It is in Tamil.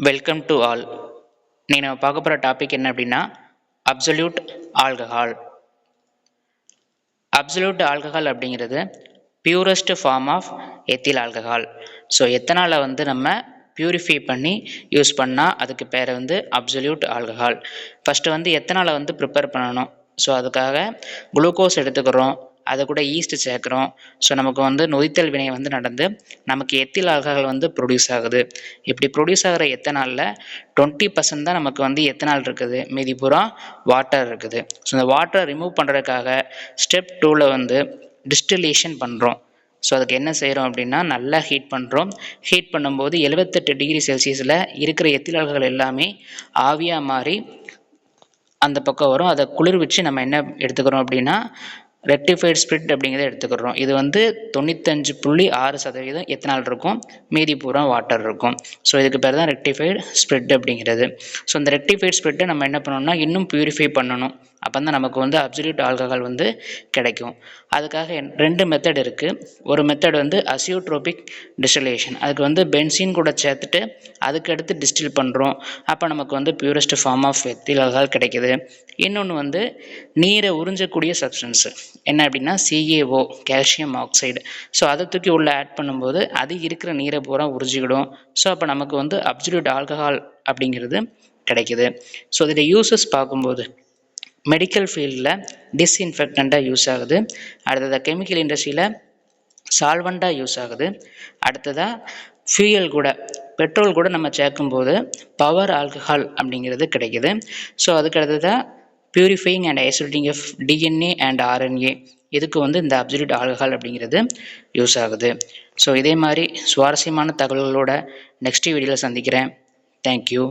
Welcome to all. நீ நம்ம பார்க்க போகிற டாபிக் என்ன அப்படின்னா அப்சல்யூட் ஆல்கஹால். அப்சல்யூட் ஆல்கஹால் அப்படிங்கிறது purest form of ethyl alcohol. So எத்தனாலை நம்ம பியூரிஃபை பண்ணி யூஸ் பண்ணால் அதுக்கு பேர் அப்சல்யூட் ஆல்கஹால். ஃபஸ்ட்டு எத்தனாலை ப்ரிப்பேர் பண்ணணும். ஸோ அதுக்காக குளுக்கோஸ் எடுத்துக்கிறோம், அதை கூட ஈஸ்ட் சேர்க்குறோம். ஸோ நமக்கு நொதித்தல் வினை நடந்து நமக்கு எத்தில் ஆல்கஹால் ப்ரொடியூஸ் ஆகுது. இப்படி ப்ரொடியூஸ் ஆகிற எத்தனாலில் 20% தான் நமக்கு எத்தனால் இருக்குது, மீதி பூரா வாட்டர் இருக்குது. ஸோ இந்த வாட்டரை ரிமூவ் பண்ணுறதுக்காக ஸ்டெப் 2ல் டிஸ்டிலேஷன் பண்ணுறோம். ஸோ அதுக்கு என்ன செய்கிறோம் அப்படின்னா நல்லா ஹீட் பண்ணுறோம். ஹீட் பண்ணும்போது 78 டிகிரி செல்சியஸில் இருக்கிற எத்தில் ஆல்கஹால் எல்லாமே ஆவியாக மாறி அந்த பக்கம் வரும். அதை குளிர்விச்சு நம்ம என்ன எடுத்துக்கிறோம் அப்படின்னா ரெக்டிஃபைடு ஸ்பிரிட் அப்படிங்கிறத எடுத்துக்கிறோம். இது 95.6% எத்தனால் இருக்கும், மீதி பூரா வாட்டர் இருக்கும். ஸோ இதுக்கு பேர் தான் ரெக்டிஃபைடு ஸ்பிரிட் அப்படிங்கிறது. ஸோ இந்த ரெக்டிஃபைடு ஸ்பிரிட்டை நம்ம என்ன பண்ணணும்னா இன்னும் பியூரிஃபை பண்ணணும். அப்போ தான் நமக்கு அப்சல்யூட் ஆல்கஹால் கிடைக்கும். அதுக்காக 2 மெத்தட் இருக்குது. ஒரு மெத்தட் அசியோட்ரோபிக் டிஸ்டிலேஷன். அதுக்கு பென்சீன் கூட சேர்த்துட்டு அதுக்கடுத்து டிஸ்டில் பண்ணுறோம். அப்போ நமக்கு purest form of ethyl alcohol கிடைக்குது. இன்னொன்று நீரை உறிஞ்சக்கூடிய சப்ஸ்டன்ஸு என்ன அப்படின்னா CaO, கால்சியம் ஆக்சைடு. ஸோ அதை தூக்கி உள்ளே ஆட் பண்ணும்போது அது இருக்கிற நீரை பூரா உறிஞ்சிக்கிடும். ஸோ அப்போ நமக்கு அப்சல்யூட் ஆல்கஹால் அப்படிங்கிறது கிடைக்குது. ஸோ இதில் யூசஸ் பார்க்கும்போது மெடிக்கல் ஃபீல்டில் டிஸ்இன்ஃபெக்டண்ட்டாக யூஸ் ஆகுது. அடுத்ததாக கெமிக்கல் இண்டஸ்ட்ரியில் சால்வெண்ட்டாக யூஸ் ஆகுது. அடுத்ததாக ஃபியூயல் கூட பெட்ரோல் கூட நம்ம சேர்க்கும்போது பவர் ஆல்கஹால் அப்படிங்கிறது கிடைக்குது. ஸோ அதுக்கு அடுத்ததாக purifying and isolating of DNA and RNA இதுக்கு இந்த அப்சல்யூட் ஆல்கஹால் அப்படிங்கிறது யூஸ் ஆகுது. ஸோ இதே மாதிரி சுவாரஸ்யமான தகவல்களோட நெக்ஸ்ட் வீடியோவில் சந்திக்கிறேன். தேங்க்யூ.